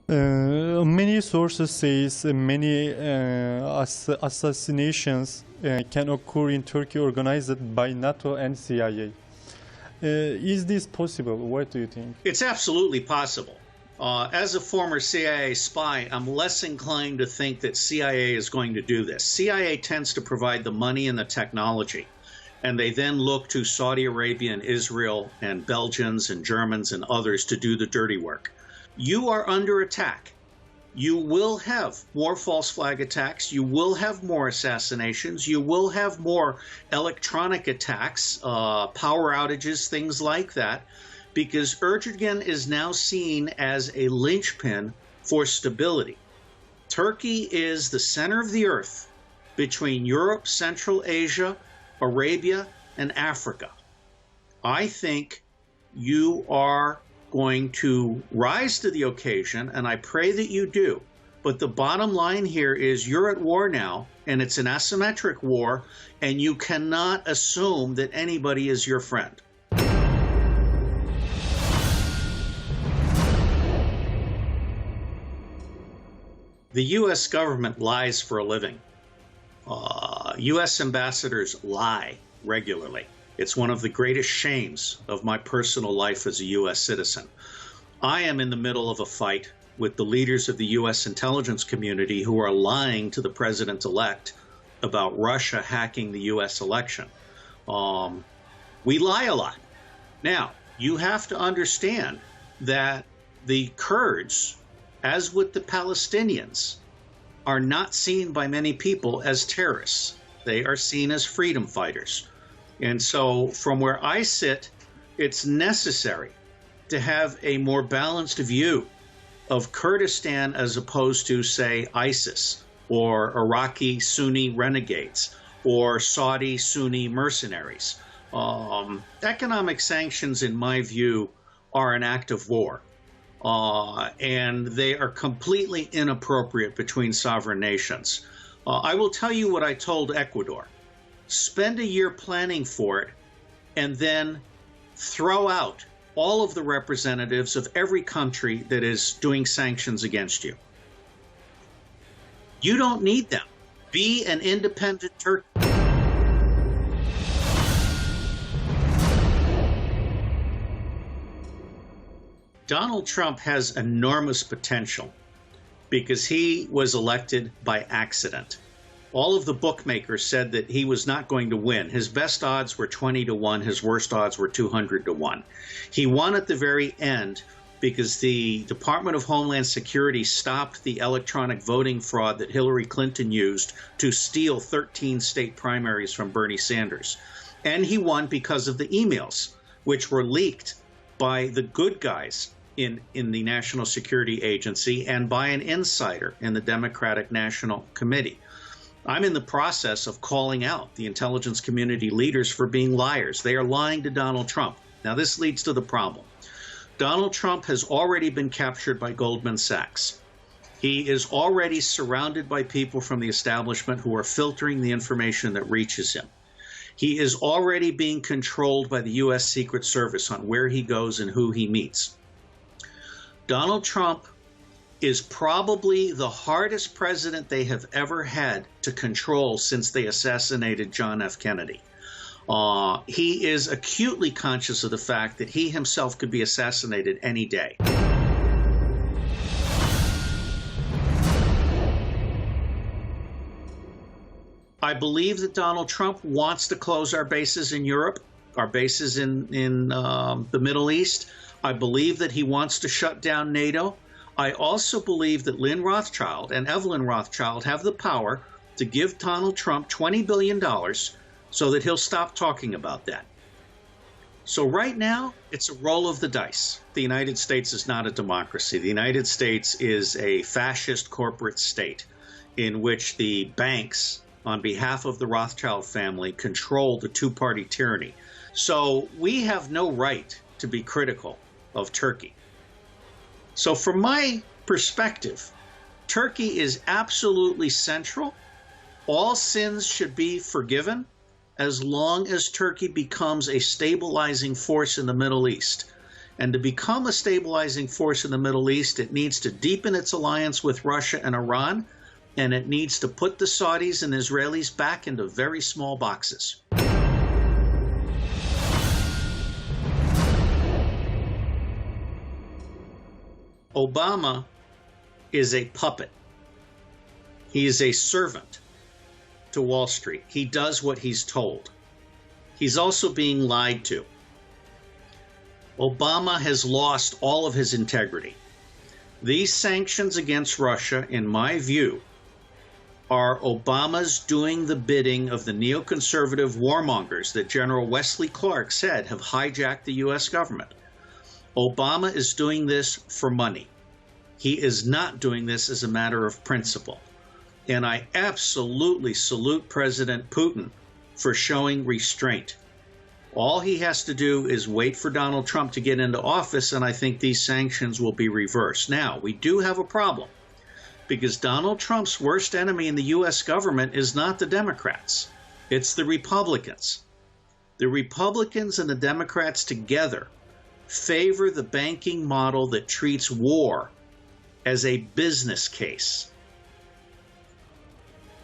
Many sources says many assassinations can occur in Turkey organized by NATO and CIA. Is this possible? What do you think? It's absolutely possible. As a former CIA spy, I'm less inclined to think that CIA is going to do this. CIA tends to provide the money and the technology, and they then look to Saudi Arabia and Israel and Belgians and Germans and others to do the dirty work. You are under attack. You will have more false flag attacks. You will have more assassinations. You will have more electronic attacks, power outages, things like that, because Erdogan is now seen as a linchpin for stability. Turkey is the center of the earth between Europe, Central Asia, Arabia, and Africa. I think you are going to rise to the occasion, and I pray that you do. But the bottom line here is you're at war now, and it's an asymmetric war, and you cannot assume that anybody is your friend. The U.S. government lies for a living. U.S. ambassadors lie regularly. It's one of the greatest shames of my personal life as a U.S. citizen. I am in the middle of a fight with the leaders of the U.S. intelligence community who are lying to the president-elect about Russia hacking the U.S. election. We lie a lot. Now, you have to understand that the Kurds, as with the Palestinians, are not seen by many people as terrorists. They are seen as freedom fighters. And so from where I sit, it's necessary to have a more balanced view of Kurdistan as opposed to, say, ISIS or Iraqi Sunni renegades or Saudi Sunni mercenaries. Economic sanctions, in my view, are an act of war. And they are completely inappropriate between sovereign nations. I will tell you what I told Ecuador. Spend a year planning for it, and then throw out all of the representatives of every country that is doing sanctions against you. You don't need them. Be an independent Turkey. Donald Trump has enormous potential because he was elected by accident. All of the bookmakers said that he was not going to win. His best odds were 20 to 1. His worst odds were 200 to 1. He won at the very end because the Department of Homeland Security stopped the electronic voting fraud that Hillary Clinton used to steal 13 state primaries from Bernie Sanders. And he won because of the emails, which were leaked by the good guys in the National Security Agency and by an insider in the Democratic National Committee. I'm in the process of calling out the intelligence community leaders for being liars. They are lying to Donald Trump. Now, this leads to the problem. Donald Trump has already been captured by Goldman Sachs. He is already surrounded by people from the establishment who are filtering the information that reaches him. He is already being controlled by the U.S. Secret Service on where he goes and who he meets. Donald Trump is probably the hardest president they have ever had to control since they assassinated John F. Kennedy. He is acutely conscious of the fact that he himself could be assassinated any day. I believe that Donald Trump wants to close our bases in Europe, our bases in the Middle East. I believe that he wants to shut down NATO. I also believe that Lynn Rothschild and Evelyn Rothschild have the power to give Donald Trump $20 billion so that he'll stop talking about that. So right now, it's a roll of the dice. The United States is not a democracy. The United States is a fascist corporate state in which the banks, on behalf of the Rothschild family, control the two-party tyranny. So we have no right to be critical of Turkey. So from my perspective, Turkey is absolutely central. All sins should be forgiven as long as Turkey becomes a stabilizing force in the Middle East. And to become a stabilizing force in the Middle East, it needs to deepen its alliance with Russia and Iran, and it needs to put the Saudis and Israelis back into very small boxes. Obama is a puppet. He is a servant to Wall Street. He does what he's told. He's also being lied to. Obama has lost all of his integrity. These sanctions against Russia, in my view, are Obama's doing the bidding of the neoconservative warmongers that General Wesley Clark said have hijacked the U.S. government. Obama is doing this for money. He is not doing this as a matter of principle. And I absolutely salute President Putin for showing restraint. All he has to do is wait for Donald Trump to get into office, and I think these sanctions will be reversed. Now, we do have a problem, because Donald Trump's worst enemy in the U.S. government is not the Democrats. It's the Republicans. The Republicans and the Democrats together favor the banking model that treats war as a business case.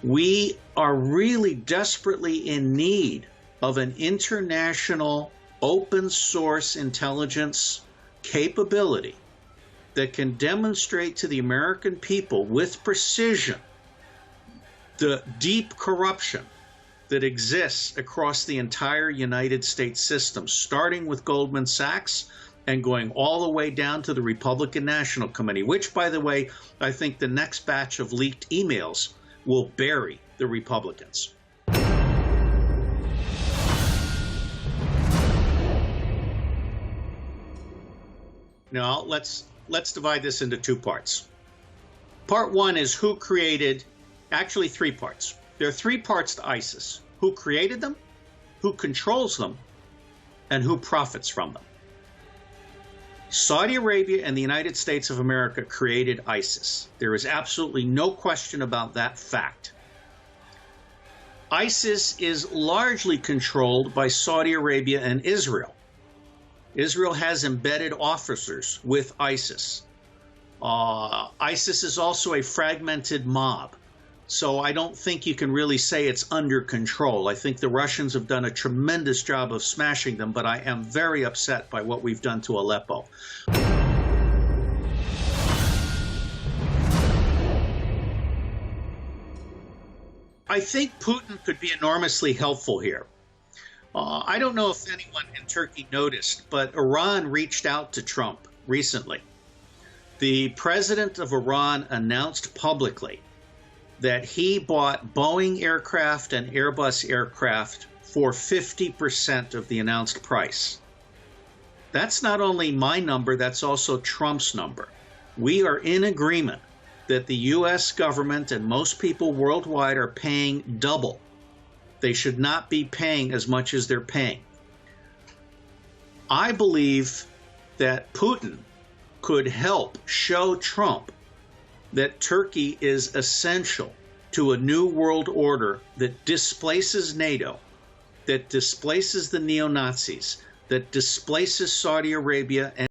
We are really desperately in need of an international open source intelligence capability that can demonstrate to the American people with precision the deep corruption that exists across the entire United States system, starting with Goldman Sachs and going all the way down to the Republican National Committee, which, by the way, I think the next batch of leaked emails will bury the Republicans. Now, let's divide this into two parts. Part one is who created, actually three parts. There are three parts to ISIS: who created them, who controls them, and who profits from them. Saudi Arabia and the United States of America created ISIS. There is absolutely no question about that fact. ISIS is largely controlled by Saudi Arabia and Israel. Israel has embedded officers with ISIS. ISIS is also a fragmented mob. So I don't think you can really say it's under control. I think the Russians have done a tremendous job of smashing them, but I am very upset by what we've done to Aleppo. I think Putin could be enormously helpful here. I don't know if anyone in Turkey noticed, but Iran reached out to Trump recently. The president of Iran announced publicly that he bought Boeing aircraft and Airbus aircraft for 50% of the announced price. That's not only my number, that's also Trump's number. We are in agreement that the U.S. government and most people worldwide are paying double. They should not be paying as much as they're paying. I believe that Putin could help show Trump that Turkey is essential to a new world order that displaces NATO, that displaces the neo-Nazis, that displaces Saudi Arabia and